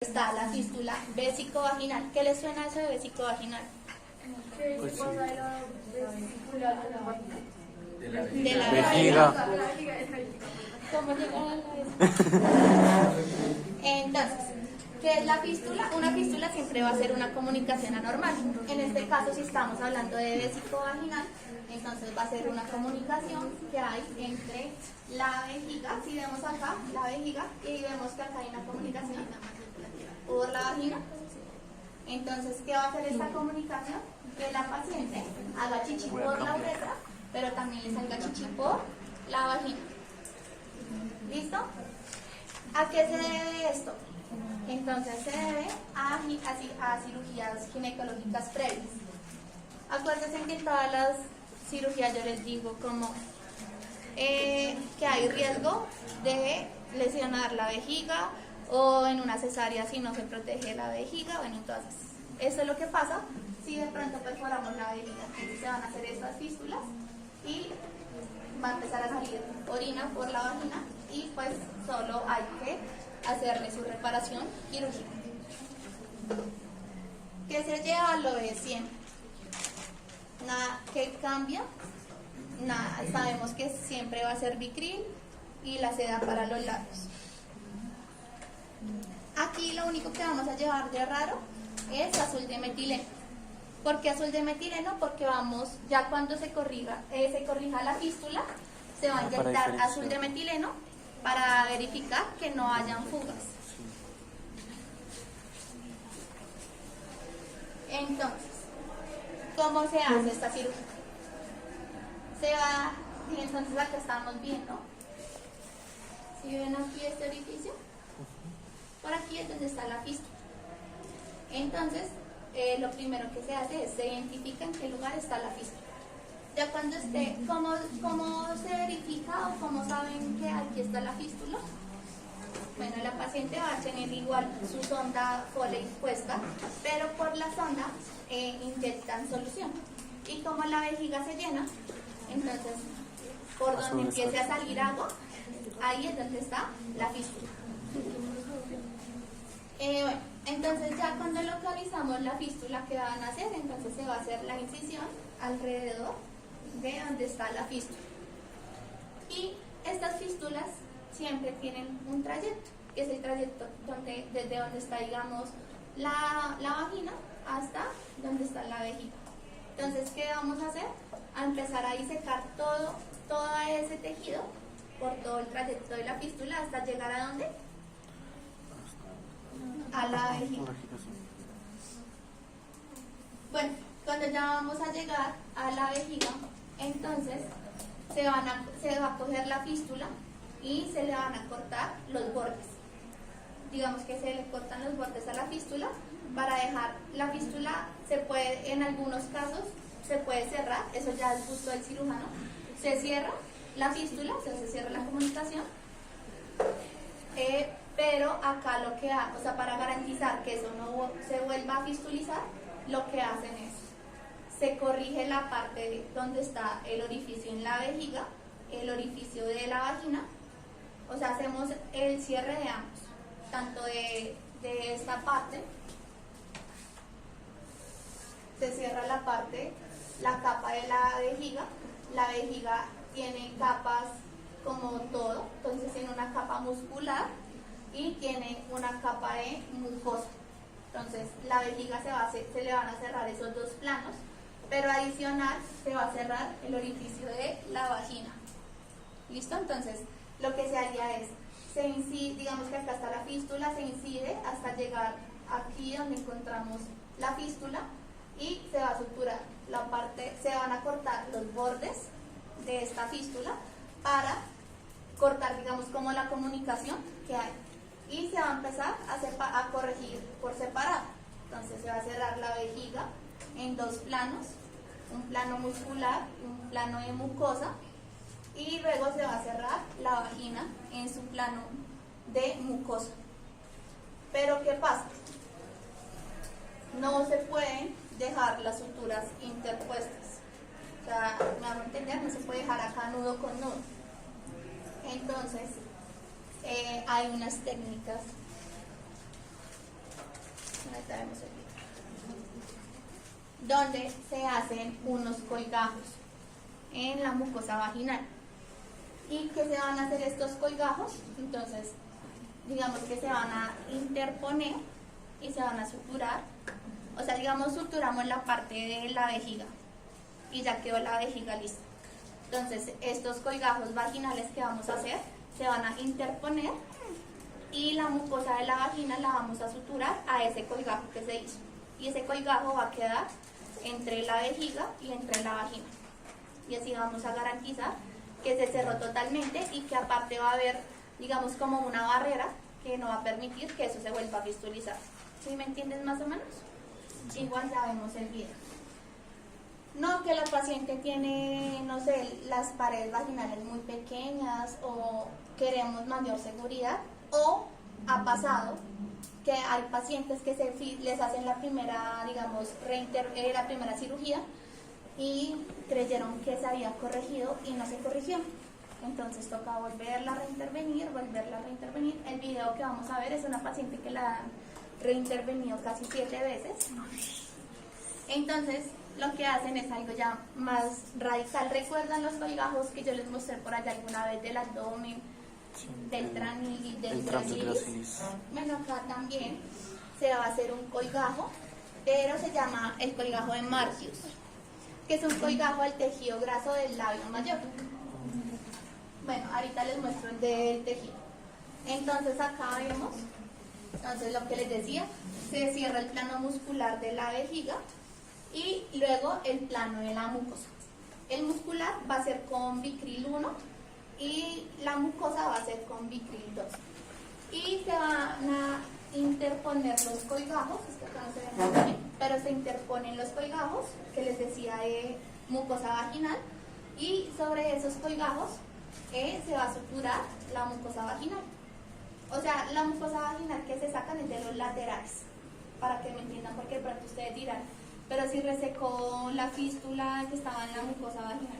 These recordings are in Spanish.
está la fístula vesicovaginal. ¿Qué les suena eso de vesicovaginal? Pues sí. De la Vejiga. ¿Cómo llegar a la vejiga? Entonces, ¿qué es la fístula? Una fístula siempre va a ser una comunicación anormal. En este caso, si estamos hablando de vesicovaginal, entonces va a ser una comunicación que hay entre la vejiga. Si vemos acá la vejiga y vemos que acá hay una comunicación por la vagina. Entonces, ¿qué va a hacer esta comunicación? Que la paciente haga chichi por la uretra, pero también le salga chichi por la vagina. ¿Listo? ¿A qué se debe esto? Entonces se debe a cirugías ginecológicas previas. Acuérdense que en todas las cirugías yo les digo como que hay riesgo de lesionar la vejiga o en una cesárea si no se protege la vejiga. Bueno, entonces eso es lo que pasa si de pronto perforamos la vejiga. Entonces se van a hacer estas fístulas y va a empezar a salir orina por la vagina y pues solo hay que hacerle su reparación quirúrgica. ¿Qué se lleva? Lo de siempre. Nada que cambia, nada, sabemos que siempre va a ser Vicryl y la seda para los labios. Aquí lo único que vamos a llevar de raro es azul de metileno. ¿Por qué azul de metileno? Porque vamos, ya cuando se corrija la fístula, se va a inyectar azul de metileno para verificar que no hayan fugas. Entonces, ¿cómo se hace esta cirugía? Se va, y entonces acá estamos viendo, si ven aquí este orificio, por aquí es donde está la fístula. Entonces, lo primero que se hace es se identifica en qué lugar está la fístula. Ya cuando esté, ¿cómo se verifica o cómo saben que aquí está la fístula? Bueno, la paciente va a tener igual su sonda Foley puesta, pero por la sonda inyectan solución. Y como la vejiga se llena, entonces por donde empiece a salir agua, ahí es donde está la fístula. Bueno, entonces ya cuando localizamos la fístula que van a hacer, entonces se va a hacer la incisión alrededor de donde está la fístula. Y estas fístulas siempre tienen un trayecto, que es el trayecto desde donde está, digamos, la vagina hasta donde está la vejiga. Entonces, ¿qué vamos a hacer? A empezar a disecar todo ese tejido por todo el trayecto de la fístula hasta llegar ¿a dónde? A la vejiga. Bueno, cuando ya vamos a llegar a la vejiga, entonces se va a coger la fístula y se le van a cortar los bordes. Digamos que se le cortan los bordes a la fístula para dejar la fístula, se puede, en algunos casos se puede cerrar, eso ya es gusto del cirujano, se cierra la fístula, o sea, se cierra la comunicación, pero acá lo que hace, o sea, para garantizar que eso no se vuelva a fistulizar, lo que hacen es, se corrige la parte donde está el orificio en la vejiga, el orificio de la vagina, o sea, hacemos el cierre de ambos, tanto de esta parte, se cierra la capa de la vejiga tiene capas como todo, entonces tiene una capa muscular y tiene una capa de mucosa. Entonces la vejiga se le van a cerrar esos dos planos, pero adicional se va a cerrar el orificio de la vagina. ¿Listo? Entonces lo que se haría es, se incide, digamos que acá está la fístula, se incide hasta llegar aquí donde encontramos la fístula y se va a suturar la parte, se van a cortar los bordes de esta fístula para cortar, digamos, como la comunicación que hay. Y se va a empezar a corregir por separado. Entonces se va a cerrar la vejiga en dos planos, un plano muscular y un plano de mucosa, y luego se va a cerrar la vagina en su plano de mucosa. Pero ¿qué pasa? No se pueden dejar las suturas interpuestas. O sea, me hago entender, no se puede dejar acá nudo con nudo. Entonces, hay unas técnicas ahorita vemos el video, donde se hacen unos colgajos en la mucosa vaginal. ¿Y qué se van a hacer estos colgajos? Entonces, digamos que se van a interponer y se van a suturar. O sea, digamos, suturamos la parte de la vejiga y ya quedó la vejiga lista. Entonces, estos colgajos vaginales que vamos a hacer se van a interponer y la mucosa de la vagina la vamos a suturar a ese colgajo que se hizo. Y ese colgajo va a quedar entre la vejiga y entre la vagina. Y así vamos a garantizar que se cerró totalmente y que aparte va a haber, digamos, como una barrera que no va a permitir que eso se vuelva a fistulizar. ¿Sí me entiendes más o menos? Igual ya vemos el video. No que la paciente tiene, no sé, las paredes vaginales muy pequeñas o queremos mayor seguridad, o ha pasado que hay pacientes que les hacen la primera, digamos, la primera cirugía y creyeron que se había corregido y no se corrigió. Entonces toca volverla a reintervenir. El video que vamos a ver es una paciente que la han reintervenido casi 7 veces. Entonces lo que hacen es algo ya más radical. ¿Recuerdan los colgajos que yo les mostré por allá alguna vez del abdomen, del transiliz, del gracilis? Bueno, acá también se va a hacer un colgajo, pero se llama el colgajo de Martius, que es un colgajo del tejido graso del labio mayor. Bueno, ahorita les muestro el del tejido. Entonces acá vemos, entonces lo que les decía, se cierra el plano muscular de la vejiga y luego el plano de la mucosa. El muscular va a ser con Vicryl 1 y la mucosa va a ser con Vicryl 2. Y se van a interponer los colgajos, es que acá no se ven muy bien, pero se interponen los colgajos que les decía de mucosa vaginal, y sobre esos colgajos se va a suturar la mucosa vaginal. O sea, la mucosa vaginal que se sacan es de los laterales, para que me entiendan, porque de pronto ustedes dirán, pero si resecó la fístula que estaba en la mucosa vaginal.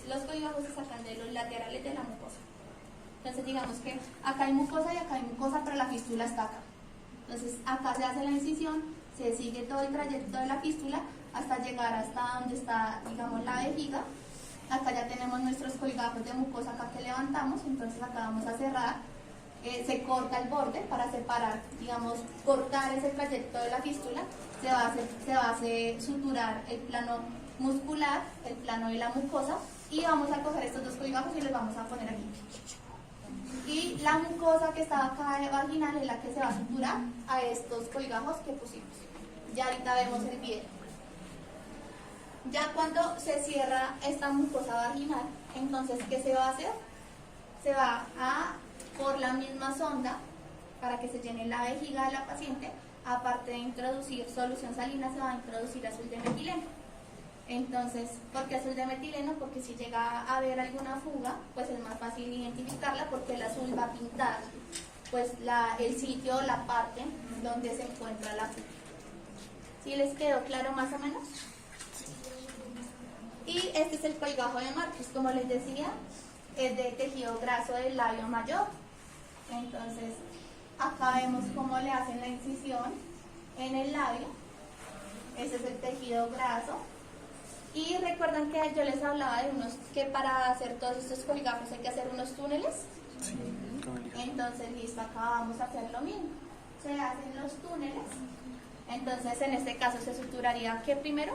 Los colgajos se sacan de los laterales de la mucosa. Entonces digamos que acá hay mucosa y acá hay mucosa, pero la fístula está acá. Entonces acá se hace la incisión, se sigue todo el trayecto de la fístula hasta llegar hasta donde está, digamos, la vejiga. Acá ya tenemos nuestros colgajos de mucosa acá que levantamos, entonces acá vamos a cerrar. Se corta el borde para separar, digamos, cortar ese trayecto de la fístula. Se va a hacer suturar el plano muscular, el plano de la mucosa, y vamos a coger estos dos colgajos y los vamos a poner aquí. Y la mucosa que estaba acá de vaginal es la que se va a suturar a estos colgajos que pusimos. Ya ahorita vemos el video. Ya cuando se cierra esta mucosa vaginal, entonces, ¿qué se va a hacer? Se va a, por la misma sonda, para que se llene la vejiga de la paciente, aparte de introducir solución salina, se va a introducir azul de metileno. Entonces, ¿por qué azul de metileno? Porque si llega a haber alguna fuga, pues es más fácil identificarla, porque el azul va a pintar pues el sitio, la parte donde se encuentra la fuga. ¿Sí les quedó claro más o menos? Y este es el colgajo de Martius, como les decía, es de tejido graso del labio mayor. Entonces, acá vemos cómo le hacen la incisión en el labio. Ese es el tejido graso. Y recuerdan que yo les hablaba de que para hacer todos estos colgajos hay que hacer unos túneles. Sí, entonces, listo, acá vamos a hacer lo mismo. Se hacen los túneles. Entonces, en este caso se suturaría, ¿qué primero?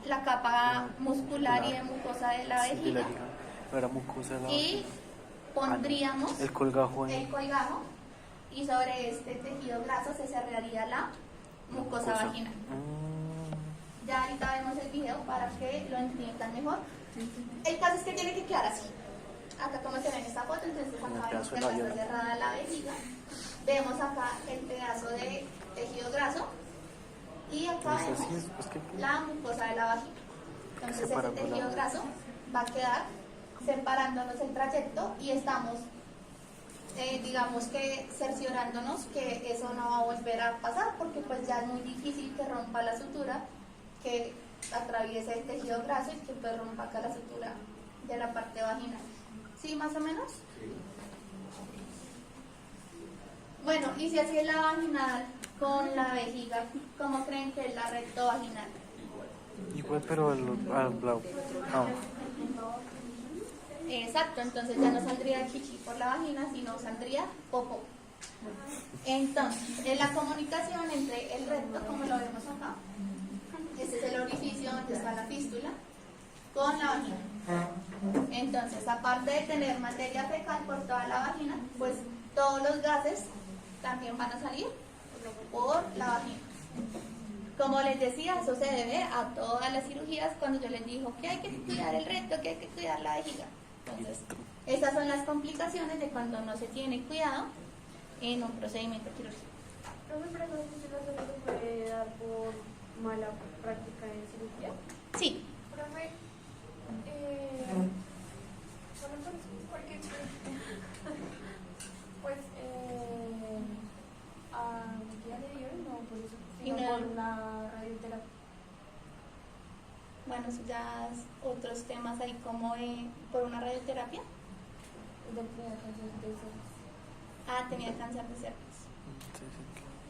La capa muscular y de mucosa de la vejiga. Y pondríamos el colgajo y sobre este tejido graso se cerraría la mucosa vaginal. Ya ahorita vemos el video para que lo entiendan mejor. El caso es que tiene que quedar así. Acá como se ve en esta foto, entonces acá vemos que acá está cerrada la vejiga. Vemos acá el pedazo de tejido graso y acá vemos la mucosa de la vagina. Entonces ese tejido graso va a quedar separándonos el trayecto y estamos digamos que cerciorándonos que eso no va a volver a pasar, porque pues ya es muy difícil que rompa la sutura, que atraviese el tejido graso y que pues rompa acá la sutura de la parte vaginal. ¿Sí, más o menos? Bueno, y si así es la vaginal con la vejiga, ¿cómo creen que es la recto vaginal? Igual, pero al lado. Ah, Exacto, entonces ya no saldría chichi por la vagina, sino saldría popó. Entonces, en la comunicación entre el recto, como lo vemos acá, este es el orificio donde está la fístula, con la vagina. Entonces, aparte de tener materia fecal por toda la vagina, pues todos los gases también van a salir por la vagina. Como les decía, eso se debe a todas las cirugías cuando yo les digo que hay que cuidar el recto, que hay que cuidar la vejiga. Entonces, esas son las complicaciones de cuando no se tiene cuidado en un procedimiento quirúrgico. Profe, pero no sé si la salud se puede dar por mala práctica en cirugía. Sí, Profe, bueno, porque pues a mi tía le dieron, no por eso, Y sino no- por la radioterapia. bueno, eso ya es otros temas ahí como por una radioterapia. Del primer cáncer de cervix. Ah, tenía cáncer de cervix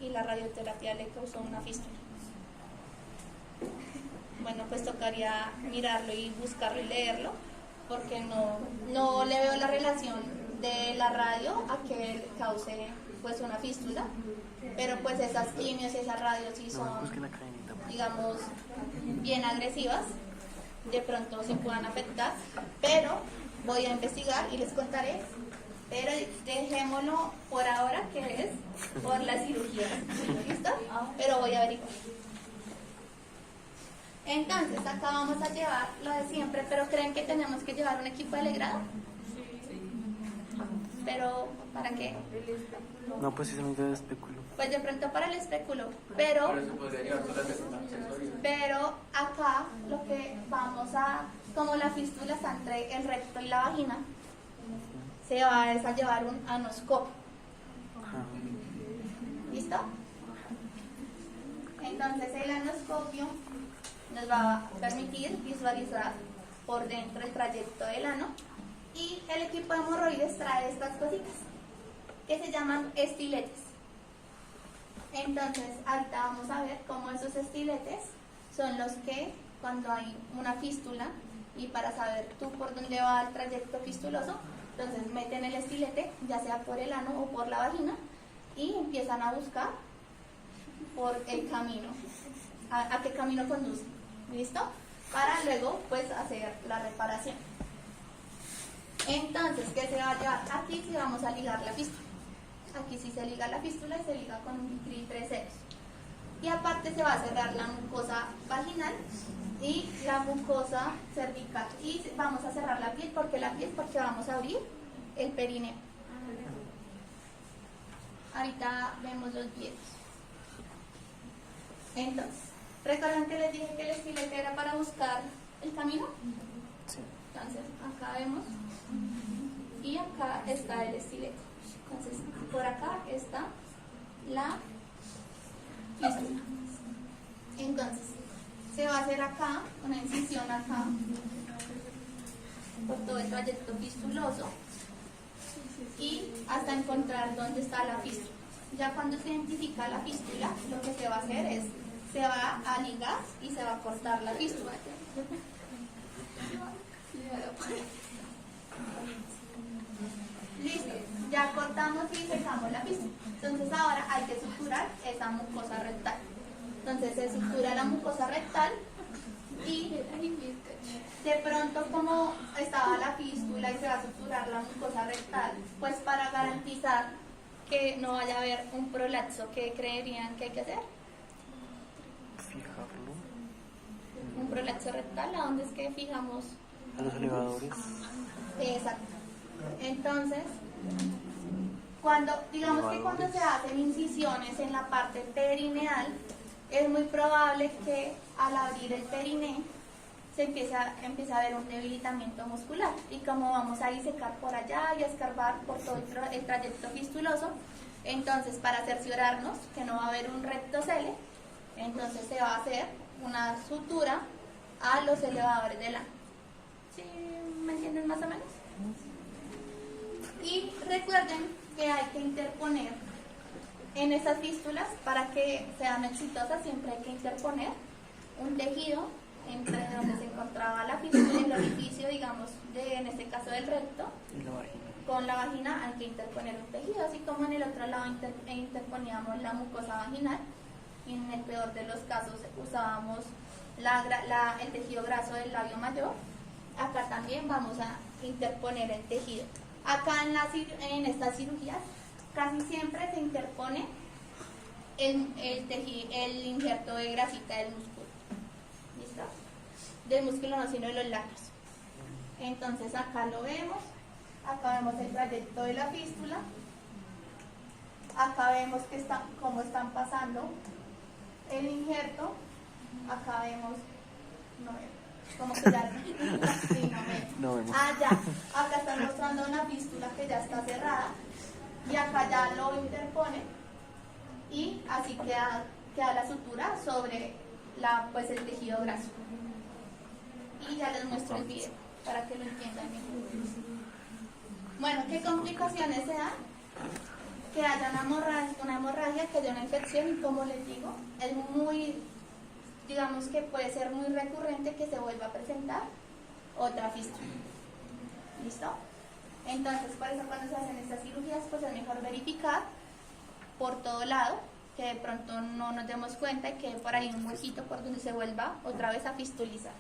y la radioterapia le causó una fístula. Bueno, pues tocaría mirarlo y buscarlo y leerlo, porque no le veo la relación de la radio a que le cause pues una fístula, pero pues esas quimios y esas radios sí son, busquen la cadenita. digamos, bien agresivas, de pronto sí puedan afectar, pero voy a investigar y les contaré, pero dejémoslo por ahora que es por la cirugía, ¿listo? Pero voy a averiguar. Entonces, acá vamos a llevar lo de siempre, pero ¿creen que tenemos que llevar un equipo de legrado? ¿Pero para qué? No, pues sí se me queda espéculo. Pues de pronto para el espéculo, pero acá lo que vamos a, como la fístula está entre el recto y la vagina, se va a llevar un anoscopio. Ajá. ¿Listo? Entonces el anoscopio nos va a permitir visualizar por dentro el trayecto del ano, y el equipo de hemorroides trae estas cositas que se llaman estiletes. Entonces ahorita vamos a ver cómo esos estiletes son los que cuando hay una fístula y para saber tú por dónde va el trayecto fistuloso, entonces meten el estilete ya sea por el ano o por la vagina y empiezan a buscar por el camino, a qué camino conduce, ¿listo? Para luego pues hacer la reparación. Entonces, ¿qué se va a llevar? Aquí sí vamos a ligar la fístula. Aquí sí se liga la fístula y se liga con un cri 3 ceros. Y aparte se va a cerrar la mucosa vaginal y la mucosa cervical. Y vamos a cerrar la piel, porque vamos a abrir el perineo. Ahorita vemos los pies. Entonces, ¿recuerdan que les dije que el estilete era para buscar el camino? Sí. Entonces, acá vemos y acá está el estilete. Entonces, por acá está la fístula. Entonces, se va a hacer acá una incisión acá por todo el trayecto fistuloso y hasta encontrar dónde está la fístula. Ya cuando se identifica la fístula, lo que se va a hacer es, se va a ligar y se va a cortar la fístula. Listo, ya cortamos y secamos la fístula. Entonces ahora hay que suturar esa mucosa rectal. Entonces se sutura la mucosa rectal y de pronto como estaba la fístula y se va a suturar la mucosa rectal, pues para garantizar que no vaya a haber un prolapso, ¿qué creerían que hay que hacer? Fijarlo. Un prolapso rectal, ¿a dónde es que fijamos? A los elevadores. Exacto. Entonces, digamos que cuando se hacen incisiones en la parte perineal, es muy probable que al abrir el periné se empiece a ver un debilitamiento muscular. Y como vamos a disecar por allá y a escarbar por todo el trayecto fistuloso, entonces para cerciorarnos que no va a haber un rectocele, entonces se va a hacer una sutura a los elevadores del ano. ¿Sí me entienden más o menos? Y recuerden que hay que interponer En estas fístulas, para que sean exitosas, siempre hay que interponer un tejido entre donde se encontraba la fístula y el orificio, digamos, en este caso del recto. Y la vagina. Con la vagina hay que interponer un tejido, así como en el otro lado interponíamos la mucosa vaginal, y en el peor de los casos usábamos el tejido graso del labio mayor. Acá también vamos a interponer el tejido. Acá en estas cirugías casi siempre se interpone el injerto de grasita del músculo. ¿Listo? Del músculo no, sino de los labios. Entonces acá lo vemos. Acá vemos el trayecto de la fístula. Acá vemos cómo están pasando el injerto. Acá vemos, no veo, como que ya, sí, No vemos. Ah, ya, acá están mostrando una fístula que ya está cerrada y acá ya lo interpone y así queda la sutura sobre pues el tejido graso. Y ya les muestro el video para que lo entiendan mejor. Bueno, ¿qué complicaciones se dan? Que haya una hemorragia, que haya una infección y, como les digo, es muy, digamos que puede ser muy recurrente que se vuelva a presentar otra fístula. ¿Listo? Entonces, por eso cuando se hacen estas cirugías, pues es mejor verificar por todo lado, que de pronto no nos demos cuenta y que por ahí un huequito por donde se vuelva otra vez a fistulizar.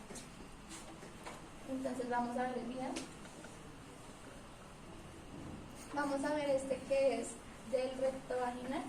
Entonces vamos a ver el video. Vamos a ver este que es del recto vaginal.